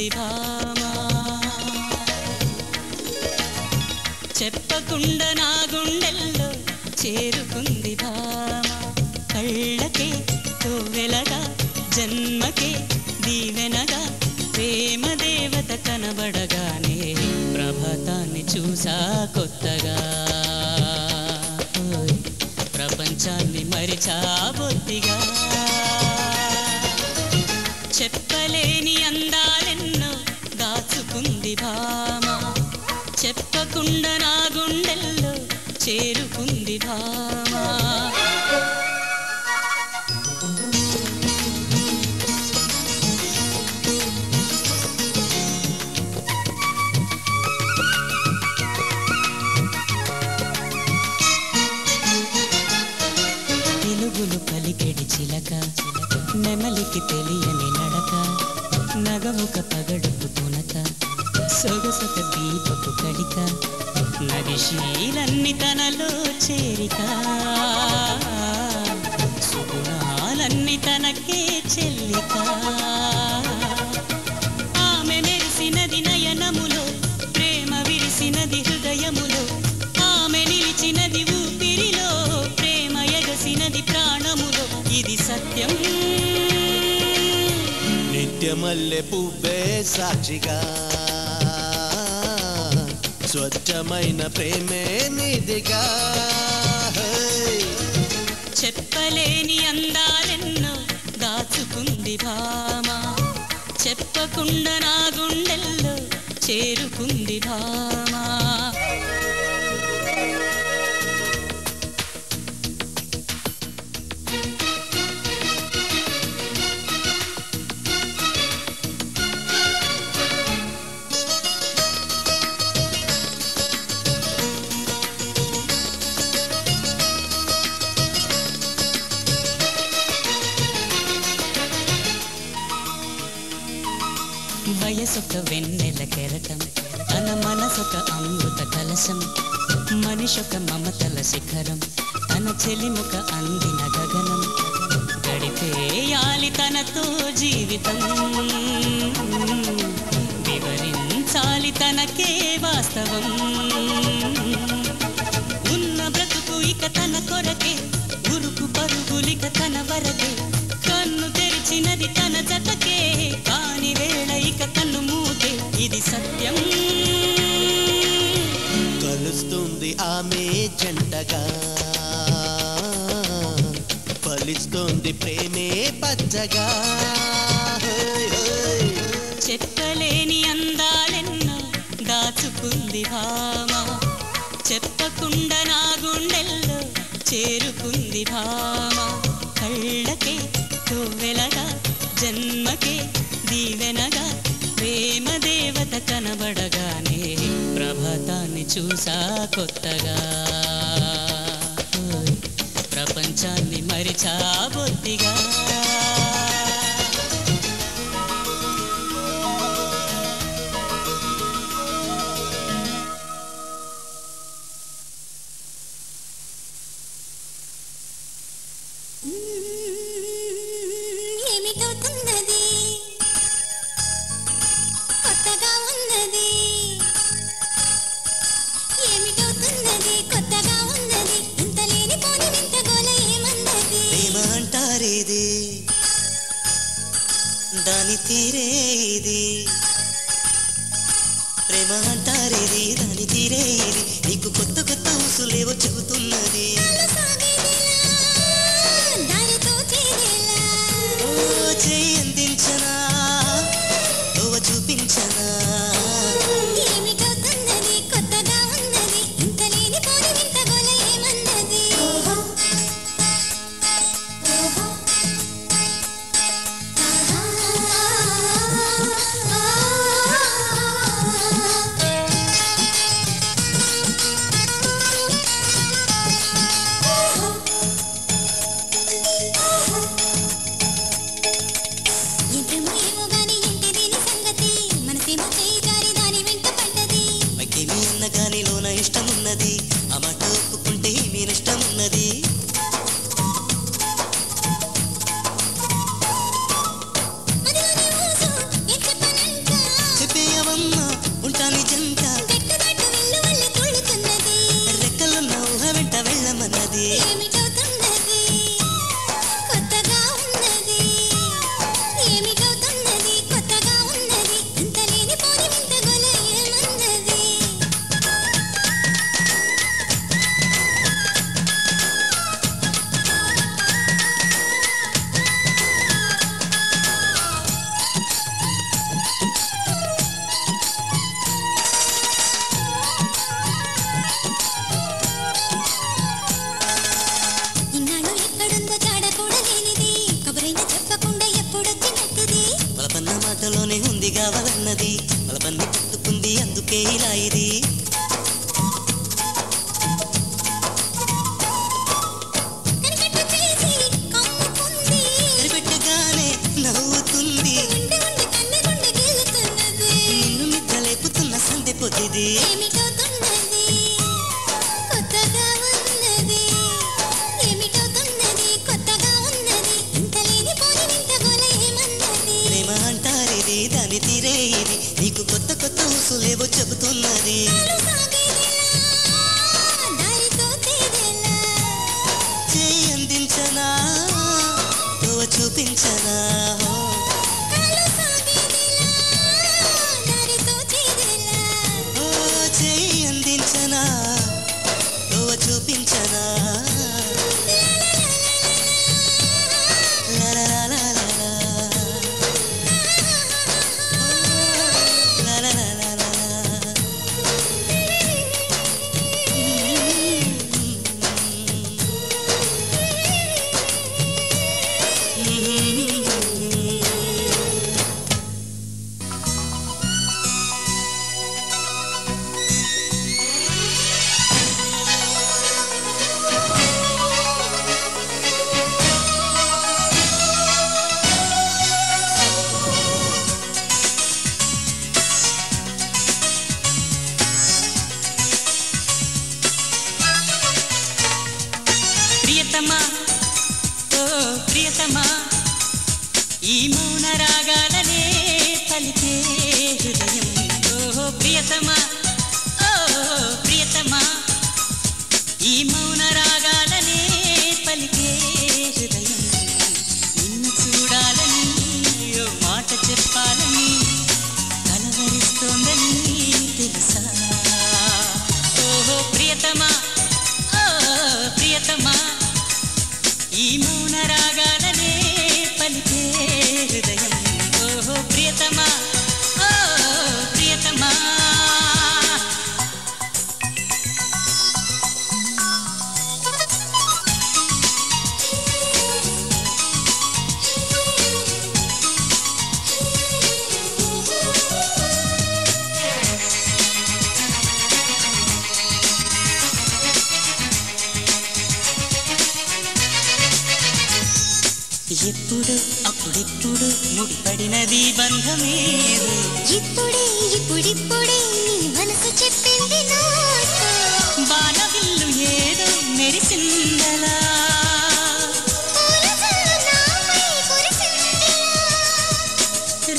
చేరుకుంది భామా చెప్పకుండా నా గుండెల్లో చేరుకుంది భామా కళ్ళకే తోవెలగా జన్మకే దీవెనగా ప్రేమ దేవత కనబడగానే ప్రభాతాన్ని చూసా కొత్తగా ప్రపంచాన్ని మరిచా బొత్తిగా చెప్పలేని అందాలెన్నో దాచుకుంది భామా చెప్పకుండా నా గుండెల్లో చేరుకుంది భామా తెలుగులు పలికెడి చిలక నెమలికి తెలియని నడక నగముక పగడుపు తునక సొగసొక దీపపు కడిక నగిశీలన్ని తనలో చేరిక సుగుణాలన్ని తనకే చెల్లిక ఆమె మెరిసినది నయనములో ప్రేమ విరిసినది హృదయములో ఆమె నిలిచినది ఊపిరిలో ప్రేమ ఎగసినది ప్రాణములో ఇది సత్యం నిత్యమల్లె పువ్వే సాక్షిగా స్వచ్ఛమైన ప్రేమే నిధిగా చెప్పలేని అందాలెన్నో దాచుకుంది భామా చెప్పకుండా నా గుండెల్లో చేరుకుంది భామా వయసొక వెన్నెల కెరటం తన మనసొక అమృత కలశం మనిషొక మమతల శిఖరం తన చెలిముక అందిన గగనం గడిపేయాలి తనతో జీవితం వివరించాలి తనకే వాస్తవం ఉన్న బ్రతుకు ఇక తన కొరకే ఉరుకు పరుగులిక తన వరకే కన్ను తెరిచినది తన జతకే కాని వేళ ఇక కన్ను మూతే ఇది సత్యం కలుస్తుంది ఆమె జంటగా ఫలిస్తుంది ప్రేమే పచ్చగా చెప్పలేని అందాలెన్నో దాచుకుంది భామా చెప్పకుండా నా గుండెల్లో చేరుకుంది భామా కళ్ళకే తోవెలగా జన్మకే దీవెనగా ప్రేమ దేవత కనబడగానే ప్రభాతాన్ని చూసా కొత్తగా ప్రపంచాన్ని మరిచా బొత్తిగా దాని తీరేది ప్రేమ అంటారేది దాని తీరేది నీకు కొత్త కొత్త ఊసులేవో చెబుతున్నది చేయి అందించనా ఓ చూపించనా Entre muy అంటారిది కనిపెట్టగానే నవ్వుతుంది నిన్ను నిద్రలేపుతున్న సందె పొద్దిది ప్రేమ అంటారిది దాని తీరే ఇది నీకు కొత్త కొత్త ఊసులేవో చెబుతున్నది చేయి అందించనా తోవ చూపించనా ఓ చేయి అందించనా తోవ చూపించనా ప్రియతమా ఓ ప్రియతమా ఈ మౌన రాగాలనే పలికే హృదయం ఓ ప్రియతమా ఓ ప్రియతమా ఈ మౌన రాగాలనే పలికే హృదయం నిన్ను చూడాలని ఓ మాట చెప్పాలని కలవరిస్తోందని తెలుసా ఓ ప్రియతమా ప్రియతమా ఈ మౌన రాగాలనే పలికే హృదయం ఓ ప్రియతమా ప్రియతమా ఎప్పుడు అప్పుడెప్పుడు ముడిపడినది బంధమేదు ఇప్పుడిప్పుడే నీ మనసు చెప్పింది నాతో బాణవిల్లు ఏదో మెరిసిందలా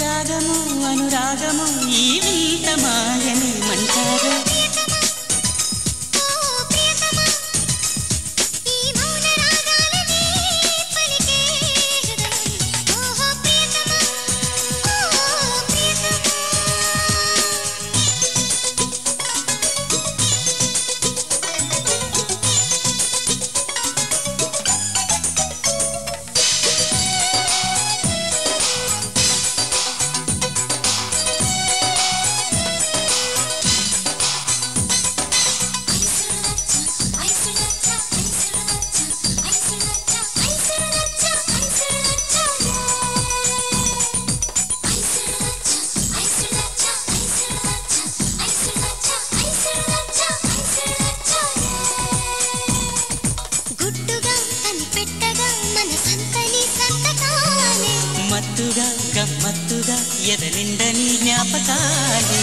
రాగము అనురాగము ఈ వింత మాయనేమంటారు మత్తుగా గమ్మత్తుగా ఎదనిండని జ్ఞాపకాలే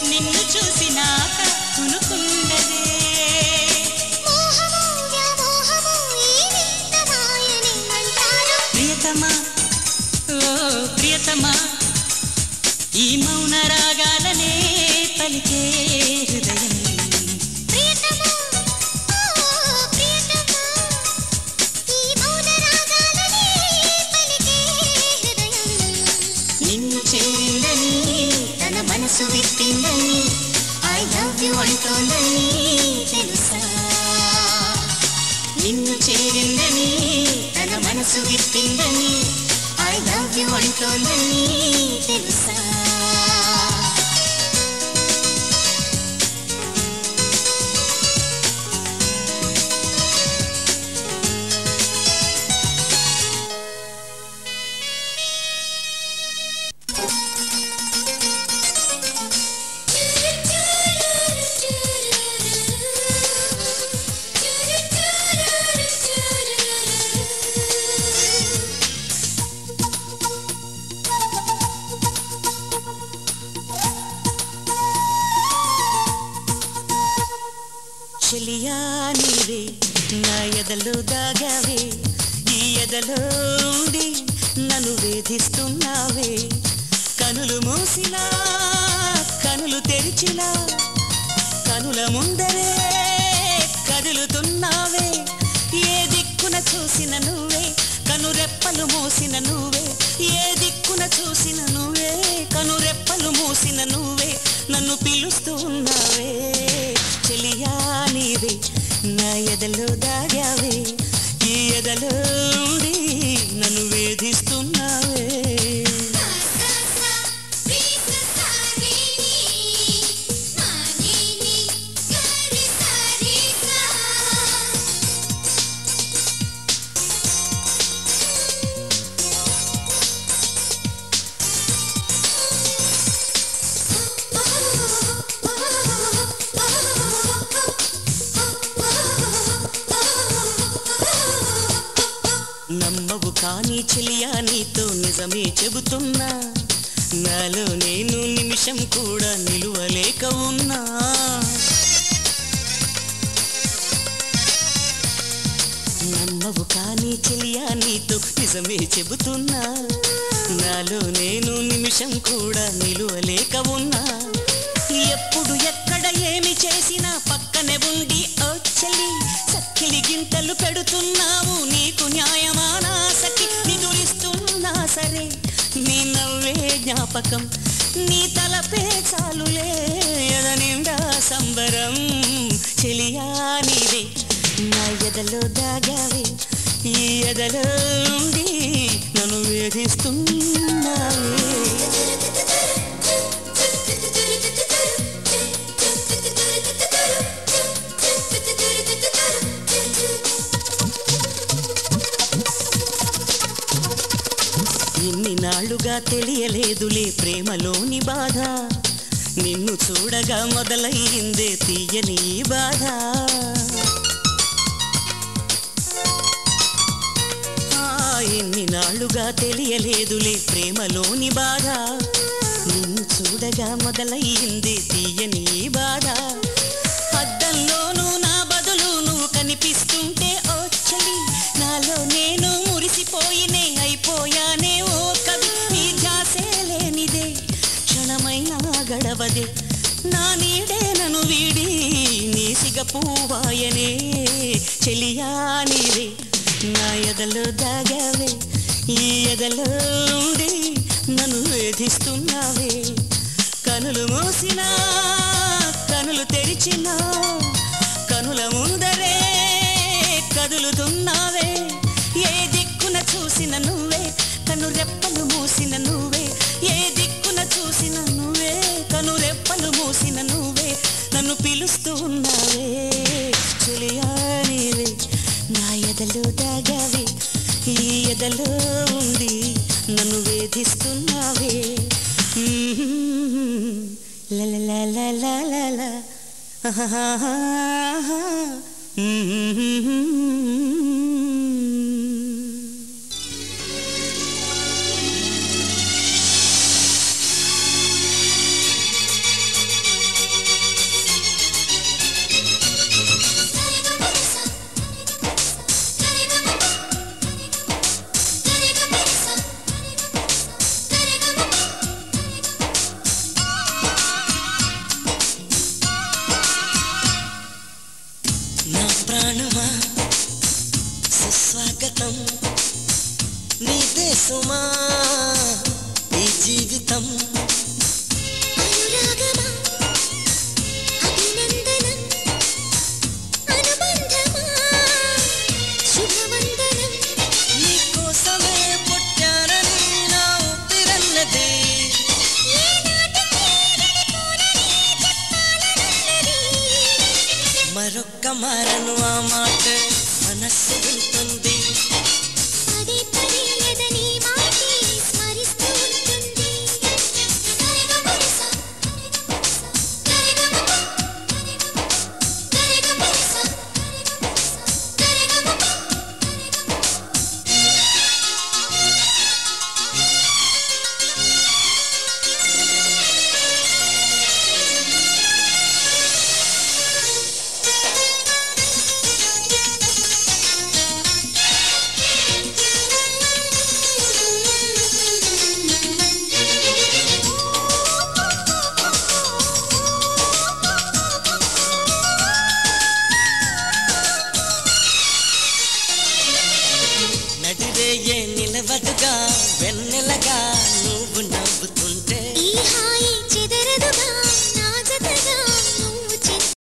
నిన్ను చూసినాక కొనుకున్నదే ప్రియతమా ఓ ప్రియతమా ఈ మౌన రాగాలనే పలికే హృదయం చేరిందని తన మనసు విప్పిందని ఐ లవ్ యు అంటోందని తెలుసా నిన్ను చేరిందని తన మనసు విప్పిందని ఐ లవ్ యు అంటోందని తెలుసా చెలియా నీవే నా ఎదలో దాగావే ఈ ఎదలో ఉండి నన్ను వేధిస్తున్నావే కనులు మూసినా కనులు తెరిచినా కనుల ముందరే కదులుతున్నావే ఏ దిక్కున చూసిన నువ్వే కనురెప్పలు మూసిన నువ్వే ఏ దిక్కున చూసిన నువ్వే కనురెప్పలు మూసిన నువ్వే నన్ను పిలుస్తూ ఉన్నావే చెలియా నీవే నా ఎదలో దాగావే ఈ ఎదలో ఉండి నన్ను వేధిస్తున్నావే నమ్మవు కానీ చెలియా నీతో నిజమే చెబుతున్నా నాలో నేను నిమిషం కూడా నిలువలేక ఉన్నా నమ్మవు కానీ చెలియా నీతో నిజమే చెబుతున్నా నాలో నేను నిమిషం కూడా నిలువలేక ఉన్నా ఎప్పుడు ఎక్కడ ఏమి చేసినా పక్కనే ఉండి ఓ చెలి సఖిలి గింతలు పెడుతున్నావు నీకు న్యాయమానా సఖి నిదురిస్తున్నా సరే నీ నవ్వే జ్ఞాపకం నీ తలపే చాలులే ఎదనిండా సంబరం చెలియా నీవే నా ఎదలో దాగావే ఈ ఎదలో ఉండి నన్ను వేధిస్తున్నావే ఇన్ని నాళ్ళుగా తెలియలేదులే ప్రేమలోని బాధ నిన్ను చూడగా మొదలయ్యిందే తీయని బాధ ఇన్ని నాళ్ళుగా తెలియలేదులే ప్రేమలోని బాధ నిన్ను చూడగా మొదలయ్యిందే తీయని బాధ అద్దంలోనూ నా బదులు నువ్వు కనిపిస్తుంటే ఓ చలి నాలో నేను మురిసిపోయినే అయిపోయానే ఓ కవి నీ ధ్యాసే లేనిదే క్షణమైనా గడవదే నా నీడే నన్ను వీడి నీ సిగపూవాయనే చెలియా నీవే నా ఎదలో దాగావే ఈ ఎదలో ఉండి నన్ను వేధిస్తున్నావే కనులు మూసినా కనులు తెరిచినా కనుల ముందరే కదులుతున్నావే ఏ దిక్కున చూసిన నువ్వే కనురెప్పలు మూసిన నువ్వే ఏ దిక్కున చూసిన నువ్వే కనురెప్పలు మూసిన నువ్వే నన్ను పిలుస్తూ ఉన్నావే చెలియా నీవే నా ఎదలో దాగావే ఈ ఎదలో ఉండి నన్ను వేధిస్తున్నావే లలలలలలల ప్రాణమా సుస్వాగతం నీదే సుమా ఈ జీవితం అనురాగమా అభినందనం అనుబంధమా శుభవందనం నీకోసమే పుట్టానని నా ఊపిరన్నది మరొక్క మారను ఆ మాట మనస్సు